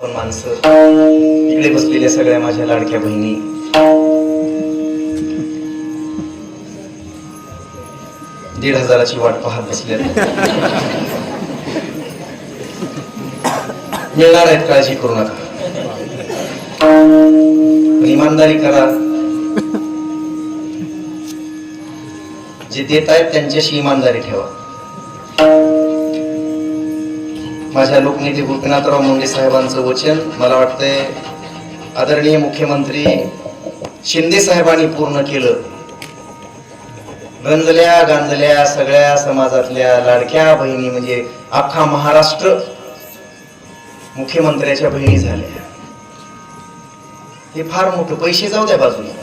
आपण माणसं, इकडे बसलेल्या सगळ्या माझ्या लाडक्या बहिणी, 1,500ची वाट पाहत बसल्या, मिळणार आहेत, काळजी करू नका. इमानदारी करा. जे देत आहेत त्यांच्याशी इमानदारी ठेवा. माझ्या लोकनेते गोपीनाथराव मुंडे साहेबांचं वचन मला वाटतंय आदरणीय मुख्यमंत्री शिंदे साहेबांनी पूर्ण केलं. गंजल्या गांजल्या सगळ्या समाजातल्या लाडक्या बहिणी म्हणजे अख्खा महाराष्ट्र मुख्यमंत्र्याच्या बहिणी झाल्या. हे फार मोठं. पैसे जाऊ द्या बाजूला,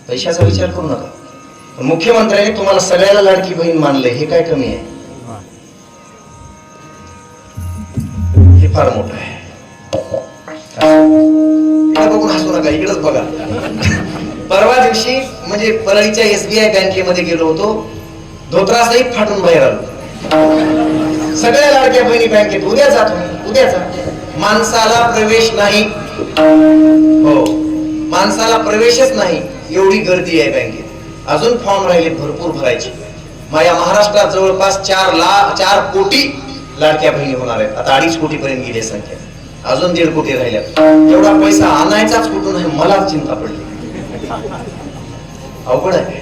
पैशाचा विचार करू नका. मुख्यमंत्र्यांनी तुम्हाला सगळ्याला लाडकी बहीण मानलंय, हे काय कमी आहे? हे फार मोठं आहे. इकडे बघून हसू नका, इकडेच बघा. परवा दिवशी म्हणजे परळीच्या SBI बँकेमध्ये गेलो होतो, धोत्रासहित फाटून बाहेर आलो. सगळ्या लाडक्या बहिणी बँकेत. उद्या जातो, उद्या जा. माणसाला प्रवेश नाही, हो माणसाला प्रवेशच नाही, एवढी गर्दी आहे बँकेत. अजून फॉर्म राहिले भरपूर भरायचे. माझ्या महाराष्ट्रात जवळपास 4 कोटी लाडक्या बहिणी होणार आहेत. आता 2.5 कोटी पर्यंत गेली संख्या, अजून 1.5 कोटी राहिल्या. एवढा पैसा आणायचाच कुठून आहे मला चिंता पडली. अवघड आहे.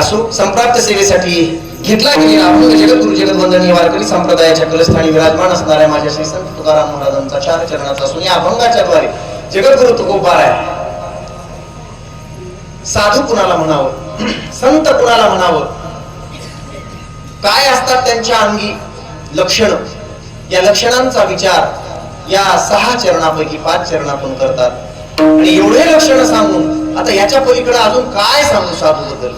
असो, संप्राप्त सेवेसाठी घेतला गेलेला अभंग जगद्गुरु जगदवंदनीय वारकरी संप्रदायाच्या कलस्थानी विराजमान असणाऱ्या माझ्या श्री संत तुकाराम महाराजांचा 4 चरणाचा असून या अभंगाच्या द्वारे जगद्गुरु तुकोबार आहे. साधू कुणाला म्हणावं, संत कुणाला म्हणावं, काय असतात त्यांच्या अंगी लक्षण, या लक्षणांचा विचार या 6 चरणापैकी 5 चरण आपण करतात. आणि एवढे लक्षण सांगून आता याच्या पलीकडे अजून काय सांगू साधू बद्दल,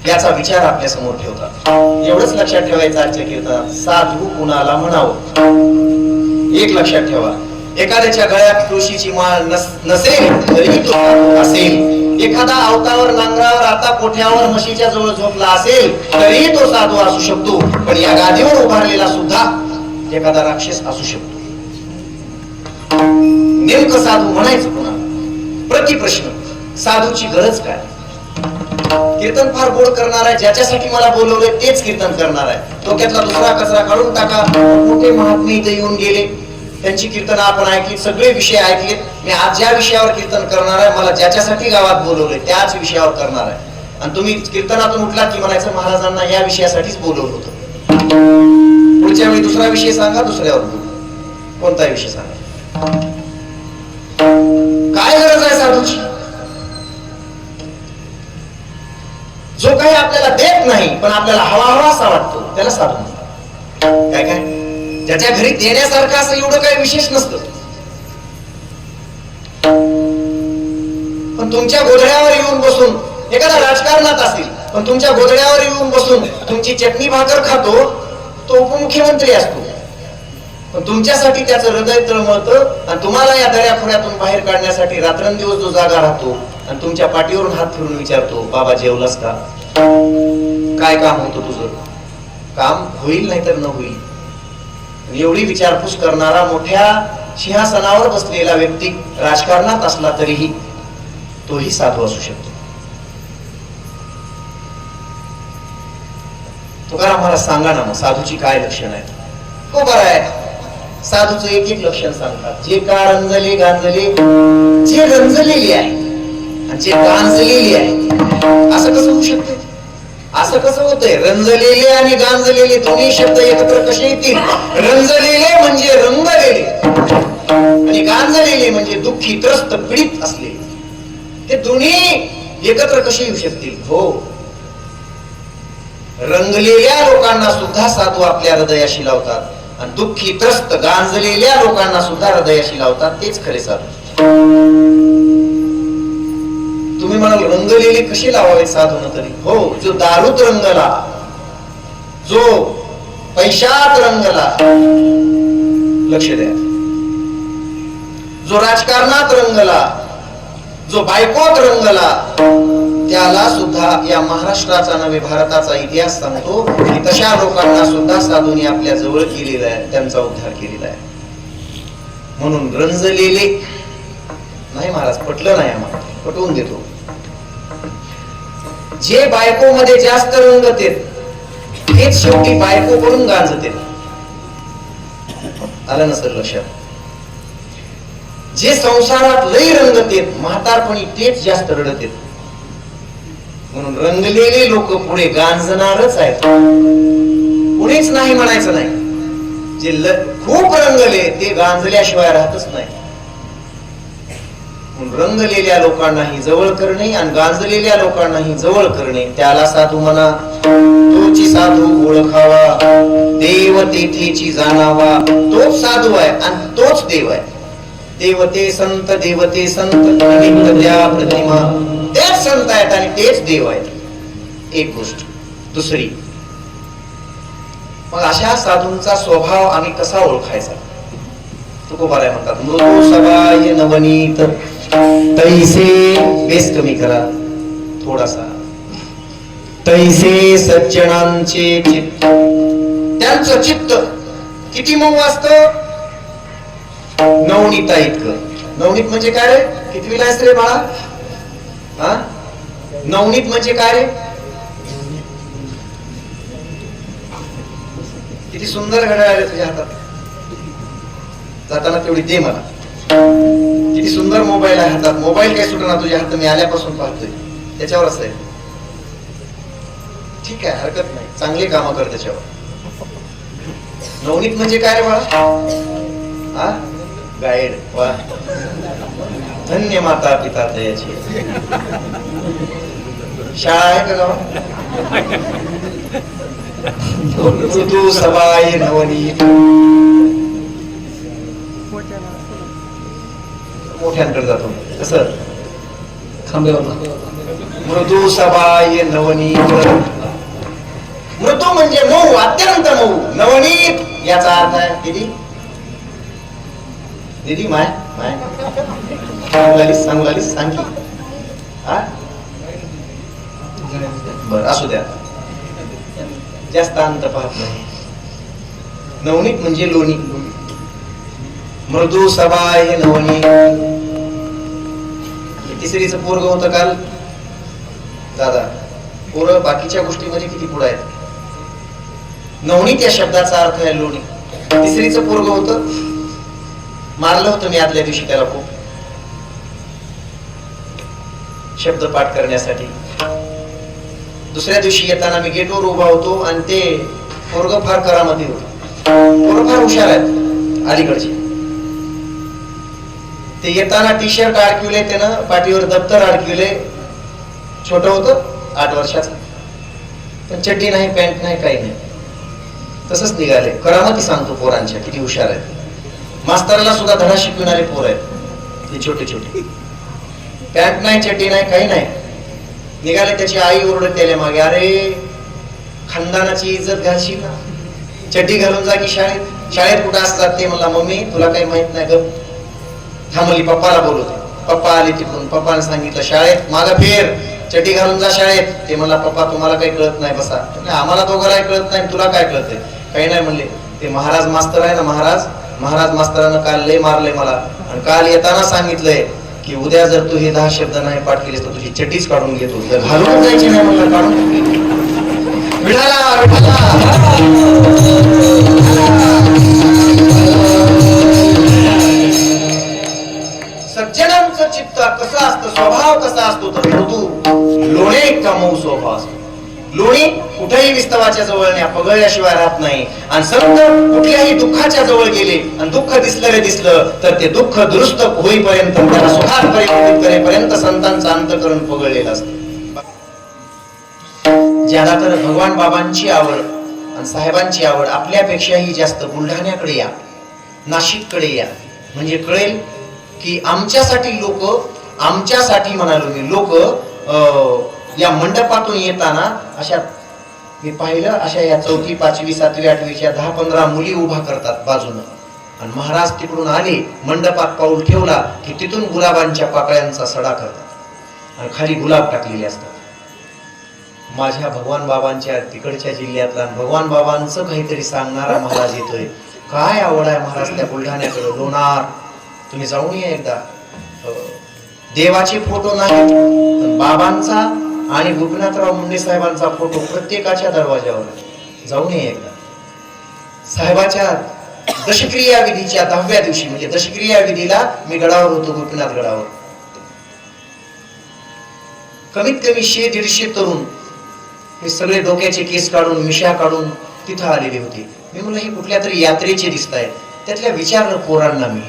याचा विचार आपल्या समोर ठेवतात. एवढंच लक्षात ठेवायचं आजच्या कीर्तनात. साधू कुणाला म्हणावं, एक लक्षात ठेवा. एखाद्याच्या गळ्यात तुळशीची माळ नसेल तरी तो साधू असेल. एखादा अवतावर नांगरावर आता कोठ्यावर म्हशीच्या जवळ झोपला असेल तरी तो साधू असू शकतो. पण या गादीवर उभारलेला सुद्धा एखादा राक्षस असू शकतो. नेमकं साधू म्हणायचं कुणाला? प्रतिप्रश्न, साधूची गरज काय? कीर्तन फार गोड करणार आहे, ज्याच्यासाठी मला बोलवलंय तेच कीर्तन करणार आहे. डोक्यातला दुसरा कचरा काढून टाका. मोठे महात्मे इथे येऊन गेले, त्यांची कीर्तन आपण ऐकली, सगळे विषय ऐकले. मी आज ज्या विषयावर कीर्तन करणार आहे, मला ज्याच्यासाठी गावात बोलवलंय त्याच विषयावर करणार आहे. आणि तुम्ही कीर्तनातून उठलात की म्हणायचं महाराजांना या विषयासाठीच बोलवलं होतं. पुढच्या वेळी दुसरा विषय सांगा, दुसऱ्यावर बोलू. कोणता विषय सांगा? काय गरज आहे साधूची? जो काही आपल्याला देत नाही पण आपल्याला हवा असा वाटतो त्याला साधू म्हणतात. काय काय ज्याच्या घरी देण्यासारखं असं एवढं काही विशेष नसतं, पण तुमच्या गोधड्यावर येऊन बसून, एखादा राजकारणात असेल पण तुमच्या गोधड्यावर येऊन बसून तुमची चटणी भाकर खातो, तो उपमुख्यमंत्री असतो. पण तुमच्यासाठी त्याचं हृदय तळमळतं आणि तुम्हाला या दऱ्याखोऱ्यातून बाहेर काढण्यासाठी रात्रंदिवस जो जागा राहतो आणि तुमच्या पाठीवरून हात फिरून विचारतो, बाबा जेवलास का? काय काम होतं तुझं? काम होईल नाही तर न होईल. एवढी विचारपूस करणारा मोठ्या सिंहासनावर बसलेला व्यक्ती राजकारणात असला तरीही तोही साधू असू शकतो. तुकाराम महाराज सांगा ना मग साधूची काय लक्षण आहेत? हो बरं आहे, साधूचं एक एक लक्षण सांगतात. जे का रंजले गांजले, जे रंजलेली आहे आणि जे गांजलेली आहे, असं कसं होऊ शकते? असं कसं होतंय? रंजलेले आणि गांजलेले दोन्ही शब्द एकत्र कसे येतील? रंजलेले म्हणजे रंगलेले आणि गांजलेले म्हणजे दुःखी त्रस्त पीडित असलेले. ते दोन्ही एकत्र कसे येऊ शकतील? हो, रंगलेल्या लोकांना सुद्धा साधू आपल्या हृदयाशी लावतात आणि दुःखी त्रस्त गांजलेल्या लोकांना सुद्धा हृदयाशी लावतात. तेच खरे साधू. तुम्ही म्हणाल रंगलेले कसे लावावे साधून तरी? हो, जो दारूत रंगला, जो पैशात रंगला, लक्ष द्या, जो राजकारणात रंगला, जो बायकोत रंगला, त्याला सुद्धा या महाराष्ट्राचा नव्हे भारताचा इतिहास सांगतो की तशा लोकांना सुद्धा साधूंनी आपल्या जवळ केलेला आहे, त्यांचा उद्धार केलेला आहे. म्हणून रंजलेले नाही महाराज, पटलं नाही आम्हाला, पटवून देतो. जे बायको मध्ये जास्त रंगते तेच शेवटी बायको कडून गांजते. आलं नसेल लक्षात. जे संसारात लई रंगते म्हातारपणी तेच जास्त रडते. म्हणून रंगलेले लोक पुढे गांजणारच आहेत, पुढेच नाही म्हणायचं नाही. जे खूप रंगले ते गांजल्याशिवाय राहतच नाही. रंगलेल्या लोकांनाही जवळ करणे आणि गांजलेल्या लोकांनाही जवळ करणे, त्याला साधू म्हणा. तोची साधू ओळखावा, देव तेथेची जाणावा. तोच साधू आहे आणि तोच देव आहे. देवते संत, देवते संत, निमित्त त्या प्रतिमा. तेच संत आहेत आणि तेच देव आहेत. एक गोष्ट. दुसरी, मग अशा साधूंचा स्वभाव आम्ही कसा ओळखायचा? तुकोबाराय म्हणतात, मृदू सबाय नवनीत तैसे, बेस कमी करा थोडासा, तैसे सज्जनांचे चित्त. त्यांचं चित्त किती मऊ असतं? नवनीता इतकं. नवनीत म्हणजे काय रे? कितवीला आहेस रे बाळा? हा, नवनीत म्हणजे काय रे? किती सुंदर घड्याळ आहे तुझ्या हातात, जाताना तेवढी दे मला. किती सुंदर मोबाईल आहे हातात. मोबाईल काय सुटणार तुझ्या हातात, मी आल्यापासून पाहतोय त्याच्यावरच आहे. ठीक आहे, हरकत नाही, चांगली कामं कर त्याच्यावर. नवनीत म्हणजे काय रे बाळा? हा, गाईड. वा, धन्य माता पिता दयाची. शाळा आहे का गावात? मृदू सबाय नवनीत. मोठ्यांकडे जातो कसं खांब्यावर. मृदू सबाय नवनीत. मृदू म्हणजे मऊ, अत्यंत मऊ. नवनीत याचा अर्थ आहे दिदी. दिदी माय माय सांगू लागलीस, सांग की. बर, असू द्या, जास्त अंत पाहत नाही. नवनीत म्हणजे लोणी. मृदू सबाय नवनीत. तिसरीचं पोरग होतं काल दादा. पोरं बाकीच्या गोष्टीमध्ये किती पुढे आहेत. नवनीत या शब्दाचा अर्थ आहे लोणी. तिसरीचं पोरग होतं, मारलं होतं मी आदल्या दिवशी त्याला खूप, शब्द पाठ करण्यासाठी. दुसऱ्या दिवशी येताना मी गेटवर उभा होतो आणि ते पोरग फार करामती होत. पोरं फार हुशार आहेत अलीकडचे. ते येताना टी शर्ट अडकिवले, त्यानं पाठीवर दप्तर अडकिवले. छोट होतं, 8 वर्षाचं, पण चड्डी नाही, पॅन्ट नाही, काही नाही, तसंच निघाले. करामती सांगतो पोरांच्या, किती हुशार आहेत. मास्तराला सुद्धा धडा शिकवणारे पोर आहेत ते छोटे छोटे. पॅन्ट नाही, चड्डी नाही, काही नाही, निघाले. त्याची आई ओरडत त्याला मागे, अरे खानदानाची इज्जत घालशील ना, चड्डी घालून जा की शाळेत. शाळेत कुठं असतात ते? म्हणला मम्मी तुला काही माहित नाही ग. थांबली, पप्पाला बोलवते. पप्पा आले तिकडून. पप्पाने सांगितलं शाळेत मागं फिर, चड्डी घालून जा शाळेत. ते म्हणला पप्पा तुम्हाला काही कळत नाही, बसा. आम्हाला दोघांना कळत नाही, तुला काय कळतंय? काही नाही म्हणले. ते महाराज मास्तर आहे ना, महाराज मास्तरानं काल लय मारले मला, आणि काल येताना सांगितलंय की उद्या जर तू हे 10 शब्द नाही पाठ केलेस तर तुझी चड्डीच काढून घेतो. तर घालून जायची नाही म्हणलं, काढून. विठाला सज्जनांचं चित्त कसं असतं, स्वभाव कसा असतो तर मृदू, लोणे इतका मऊ स्वभाव असतो. लोणी कुठेही विस्तवाच्या जवळ न्या, पगळल्याशिवाय राहत नाही. आणि संत कुठल्याही दुःखाच्या जवळ गेले आणि दुःख दिसलं रे दिसलं तर ते दुःख दुरुस्त होईपर्यंत, त्याला सुखात परिवर्तित करेपर्यंत संतांचं अंतःकरण पगळलेलं असतं. ज्याला तर भगवान बाबांची आवड आणि साहेबांची आवड आपल्यापेक्षाही जास्त, बुलढाण्याकडे या, नाशिककडे या, म्हणजे कळेल की आमच्यासाठी लोक, आमच्यासाठी म्हणालो मी, लोक या मंडपातून येताना अशा, मी पाहिलं अशा या 4वी 5वी 7वी 8वीच्या 10-15 मुली उभा करतात बाजूनं. आणि महाराज तिकडून आले, मंडपात पाऊल ठेवला की तिथून गुलाबांच्या पाकळ्यांचा सडा करतात आणि खाली गुलाब टाकलेले असतात. माझ्या भगवान बाबांच्या तिकडच्या जिल्ह्यातला भगवान बाबांचं काहीतरी सांगणारा महाराज येतोय. काय आवड आहे महाराज त्या बुलढाण्याकडे लोणार, तुम्ही जाऊन या एकदा. देवाचे फोटो नाही पण बाबांचा आणि गोपीनाथराव मुंडे साहेबांचा फोटो प्रत्येकाच्या दरवाजावर, जाऊन या एकदा. साहेबाच्या दशक्रिया विधीच्या 10व्या दिवशी म्हणजे दशक्रिया विधीला मी गडावर होतो, गोपीनाथ गडावर. कमीत कमी 100-150 तरुण हे सगळे डोक्याचे केस काढून मिशा काढून तिथं आलेले होते. मी म्हणलं हे कुठल्या तरी यात्रेचे दिसत आहेत. त्यातल्या विचारलं पोरांना मी,